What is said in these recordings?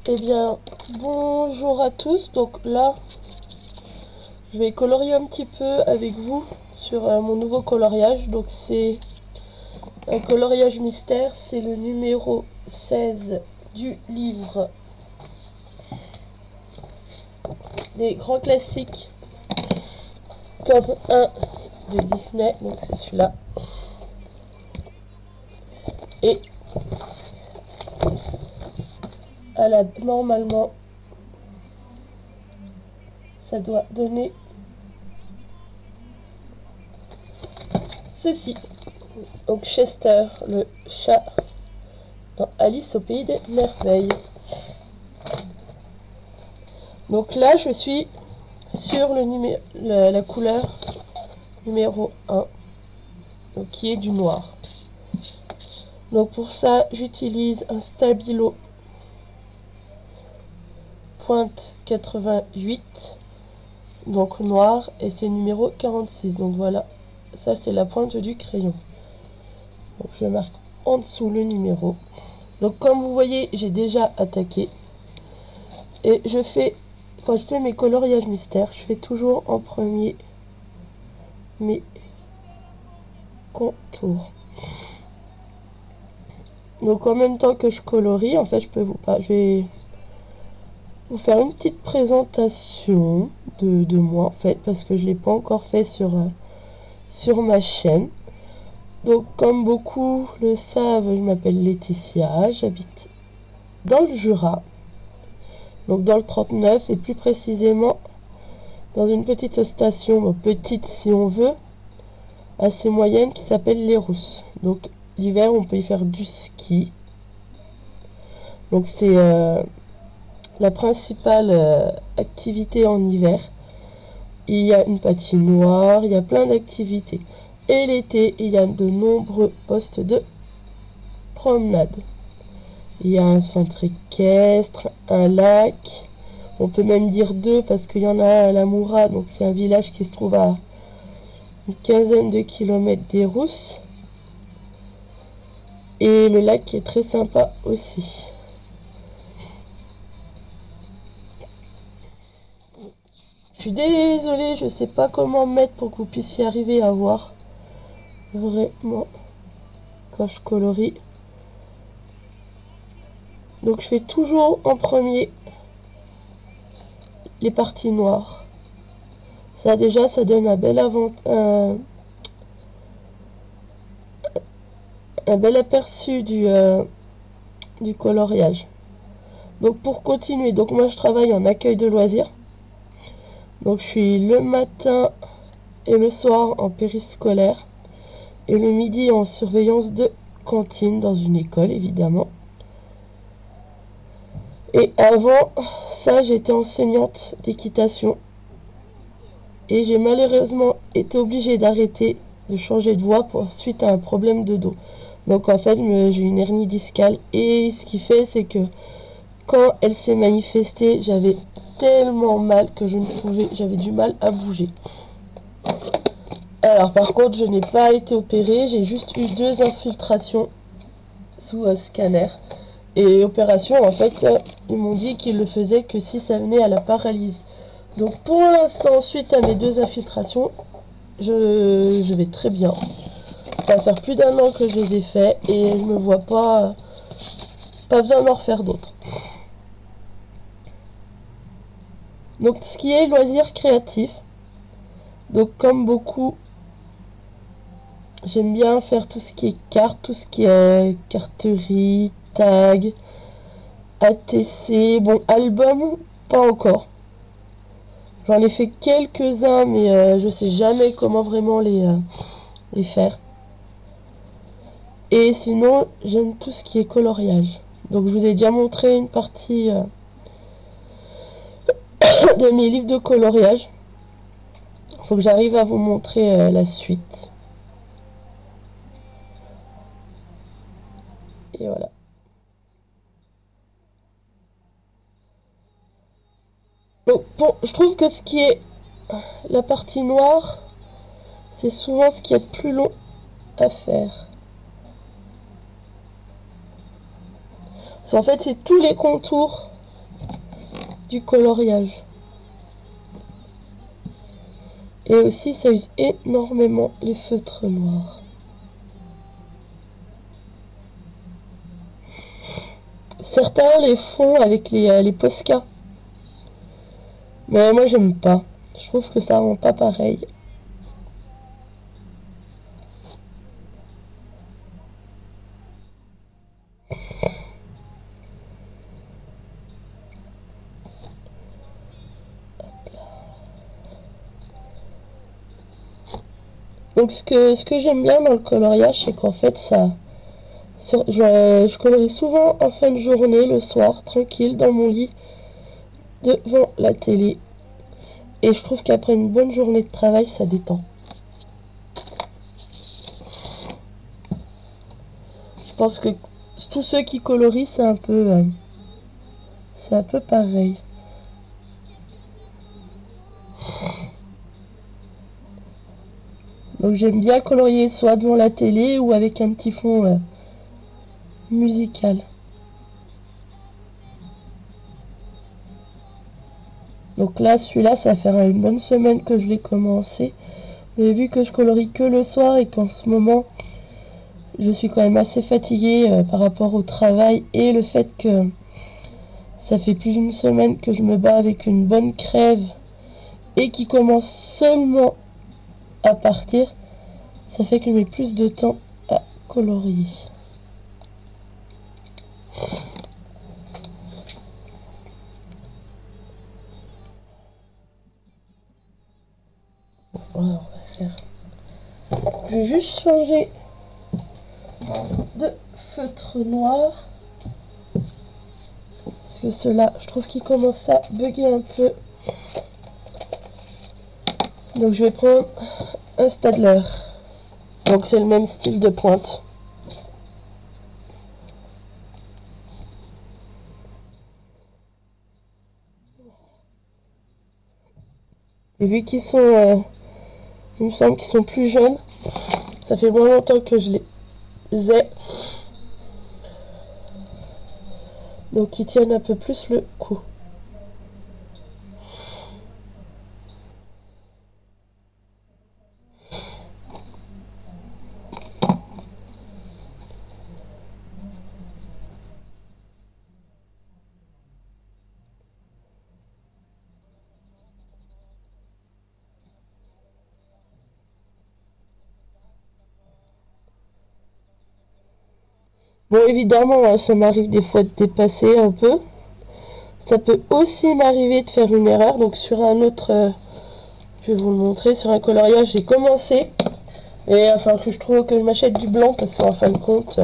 Eh bien, bonjour à tous. Donc là, je vais colorier un petit peu avec vous sur mon nouveau coloriage. Donc c'est un coloriage mystère. C'est le numéro 16 du livre des grands classiques, tome 1 de Disney. Donc c'est celui-là. Et normalement, ça doit donner ceci. Donc Chester, le chat dans Alice au pays des merveilles. Donc là, je suis sur la couleur numéro 1, donc qui est du noir. Donc pour ça, j'utilise un stabilo pointe 88, donc noir, et c'est numéro 46. Donc voilà, ça c'est la pointe du crayon. Donc je marque en dessous le numéro. Donc comme vous voyez, j'ai déjà attaqué. Et quand je fais mes coloriages mystères, je fais toujours en premier mes contours. Donc en même temps que je colorie, en fait, je vais vous faire une petite présentation de moi, en fait, parce que je ne l'ai pas encore fait sur ma chaîne. Donc comme beaucoup le savent, je m'appelle Laetitia, j'habite dans le Jura, donc dans le 39, et plus précisément dans une petite station, bon, petite si on veut, assez moyenne, qui s'appelle Les Rousses. Donc l'hiver, on peut y faire du ski. Donc c'est la principale activité en hiver. Il y a une patinoire, il y a plein d'activités. Et l'été, il y a de nombreux postes de promenade. Il y a un centre équestre, un lac. On peut même dire deux parce qu'il y en a un à La Moura, donc c'est un village qui se trouve à une quinzaine de kilomètres des Rousses. Et le lac qui est très sympa aussi. Je suis désolée, je sais pas comment mettre pour que vous puissiez arriver à voir vraiment quand je colorie. Donc je fais toujours en premier les parties noires. Ça déjà, ça donne un bel aperçu du coloriage. Donc pour continuer, donc moi je travaille en accueil de loisirs. Donc je suis le matin et le soir en périscolaire et le midi en surveillance de cantine dans une école évidemment. Et avant ça, j'étais enseignante d'équitation et j'ai malheureusement été obligée d'arrêter, de changer de voie suite à un problème de dos. Donc en fait, j'ai une hernie discale et ce qui fait, c'est que quand elle s'est manifestée, j'avais tellement mal que j'avais du mal à bouger. Alors par contre, je n'ai pas été opérée, j'ai juste eu 2 infiltrations sous scanner. Et opération, en fait, ils m'ont dit qu'ils le faisaient que si ça venait à la paralysie. Donc pour l'instant, suite à mes 2 infiltrations, je vais très bien. Ça va faire plus d'1 an que je les ai fait et je me vois pas besoin d'en refaire d'autres. Donc ce qui est loisirs créatifs. Donc comme beaucoup, j'aime bien faire tout ce qui est cartes, tout ce qui est carterie, tag, ATC, bon album, pas encore. J'en ai fait quelques-uns, mais je sais jamais comment vraiment les faire. Et sinon, j'aime tout ce qui est coloriage. Donc je vous ai déjà montré une partie de mes livres de coloriage. Il faut que j'arrive à vous montrer la suite. Et voilà. Donc bon, je trouve que ce qui est la partie noire, c'est souvent ce qui est le plus long à faire. Parce qu'en fait, c'est tous les contours du coloriage. Et aussi, ça use énormément les feutres noirs. Certains les font avec les Posca. Mais moi, j'aime pas. Je trouve que ça rend pas pareil. Donc ce que j'aime bien dans le coloriage, c'est qu'en fait je colorie souvent en fin de journée, le soir, tranquille, dans mon lit, devant la télé. Et je trouve qu'après une bonne journée de travail, ça détend. Je pense que tous ceux qui colorient, c'est un peu pareil. Donc j'aime bien colorier soit devant la télé ou avec un petit fond musical. Donc là, celui-là, ça va faire une bonne semaine que je l'ai commencé. Mais vu que je colorie que le soir et qu'en ce moment, je suis quand même assez fatiguée par rapport au travail et le fait que ça fait plus d'une semaine que je me bats avec une bonne crève et qui commence seulement à partir, ça fait que je mets plus de temps à colorier. Voilà, on va faire. Je vais juste changer de feutre noir. Parce que ceux-là, je trouve qu'ils commencent à bugger un peu. Donc je vais prendre un Staedtler. Donc c'est le même style de pointe. Et vu qu'ils sont, il me semble qu'ils sont plus jeunes, ça fait moins longtemps que je les ai. Donc ils tiennent un peu plus le coup. Bon, évidemment, ça m'arrive des fois de dépasser un peu. Ça peut aussi m'arriver de faire une erreur. Donc sur un autre, je vais vous le montrer, sur un coloriage, j'ai commencé. Et enfin que je trouve que je m'achète du blanc parce qu'en fin de compte,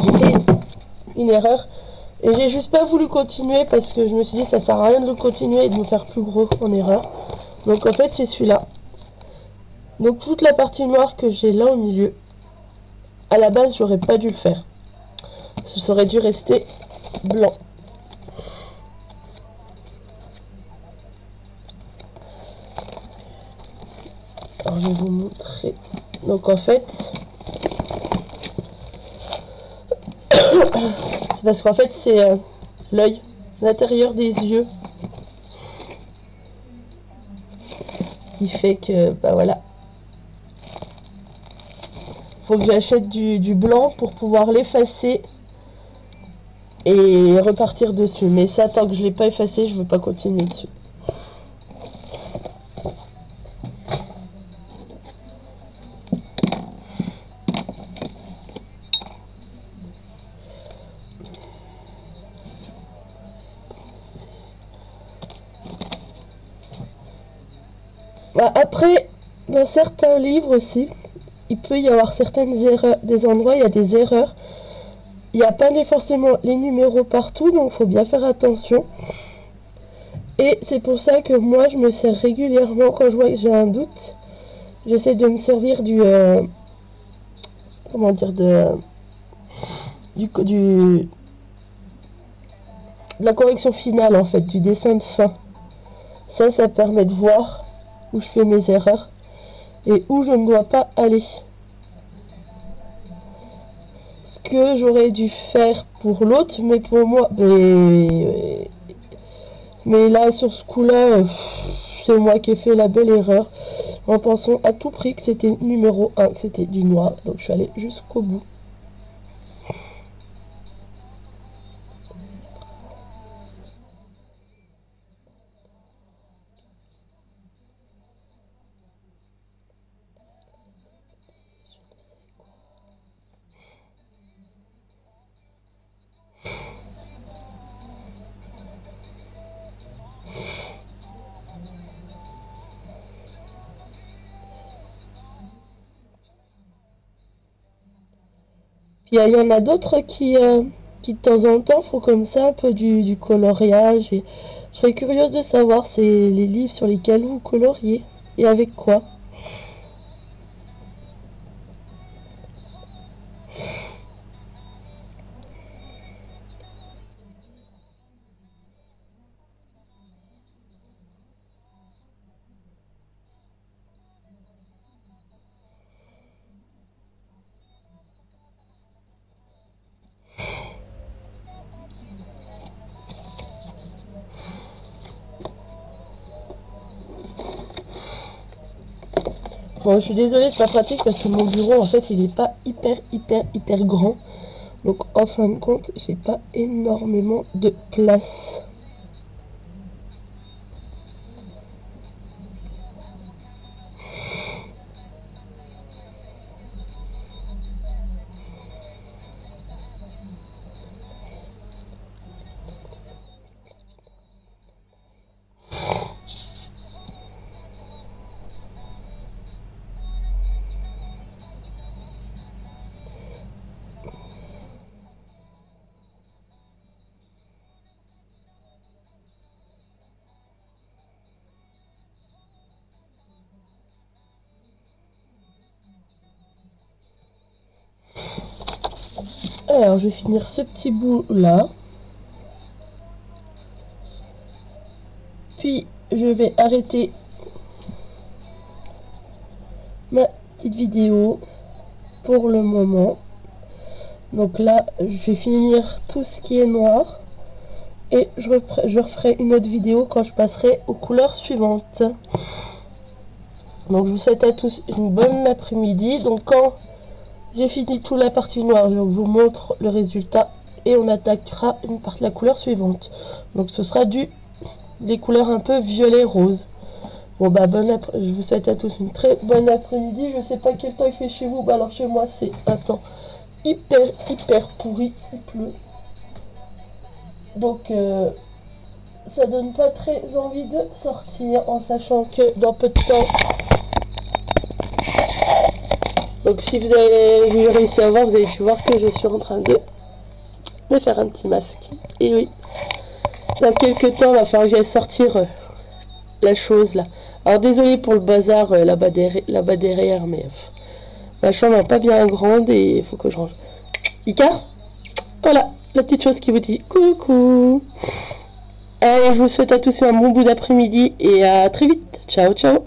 j'ai fait une erreur. Et j'ai juste pas voulu continuer parce que je me suis dit ça sert à rien de le continuer et de me faire plus gros en erreur. Donc en fait c'est celui-là. Donc toute la partie noire que j'ai là au milieu, à la base j'aurais pas dû le faire. Ça aurait dû rester blanc. Alors je vais vous montrer. Donc en fait, c'est parce qu'en fait c'est l'œil, l'intérieur des yeux qui fait que, bah voilà. Faut que j'achète du blanc pour pouvoir l'effacer et repartir dessus. Mais ça, tant que je ne l'ai pas effacé, je ne veux pas continuer dessus. Bah, après, dans certains livres aussi, il peut y avoir certaines erreurs, des endroits, il y a des erreurs. Il n'y a pas forcément les numéros partout, donc il faut bien faire attention. Et c'est pour ça que moi, je me sers régulièrement, quand je vois que j'ai un doute, j'essaie de me servir comment dire, de la correction finale, en fait, du dessin de fin. Ça permet de voir où je fais mes erreurs et où je ne dois pas aller. Ce que j'aurais dû faire pour l'autre, mais pour moi, Mais là, sur ce coup-là, c'est moi qui ai fait la belle erreur. En pensant à tout prix que c'était numéro 1, que c'était du noir. Donc je suis allée jusqu'au bout. Puis il y en a d'autres qui de temps en temps font comme ça un peu du coloriage. Et je serais curieuse de savoir c'est les livres sur lesquels vous coloriez et avec quoi. Bon, je suis désolée, c'est pas pratique parce que mon bureau en fait il est pas hyper grand. Donc en fin de compte, j'ai pas énormément de place. Alors je vais finir ce petit bout là. Puis je vais arrêter ma petite vidéo pour le moment. Donc là, je vais finir tout ce qui est noir. Et je referai une autre vidéo quand je passerai aux couleurs suivantes. Donc je vous souhaite à tous une bonne après-midi. Donc quand j'ai fini toute la partie noire, je vous montre le résultat. Et on attaquera la couleur suivante. Donc ce sera les couleurs un peu violet-rose. Bon bah je vous souhaite à tous une très bonne après-midi. Je sais pas quel temps il fait chez vous. Bah alors chez moi c'est un temps hyper pourri. Il pleut. Donc ça donne pas très envie de sortir en sachant que dans peu de temps. Donc si vous avez réussi à voir, vous avez dû voir que je suis en train de me faire un petit masque. Et oui, dans quelques temps, il va falloir que j'aille sortir la chose là. Alors désolé pour le bazar là-bas derrière, mais ma chambre n'est pas bien grande et il faut que je range. Ika, voilà, la petite chose qui vous dit coucou. Alors je vous souhaite à tous un bon bout d'après-midi et à très vite. Ciao, ciao.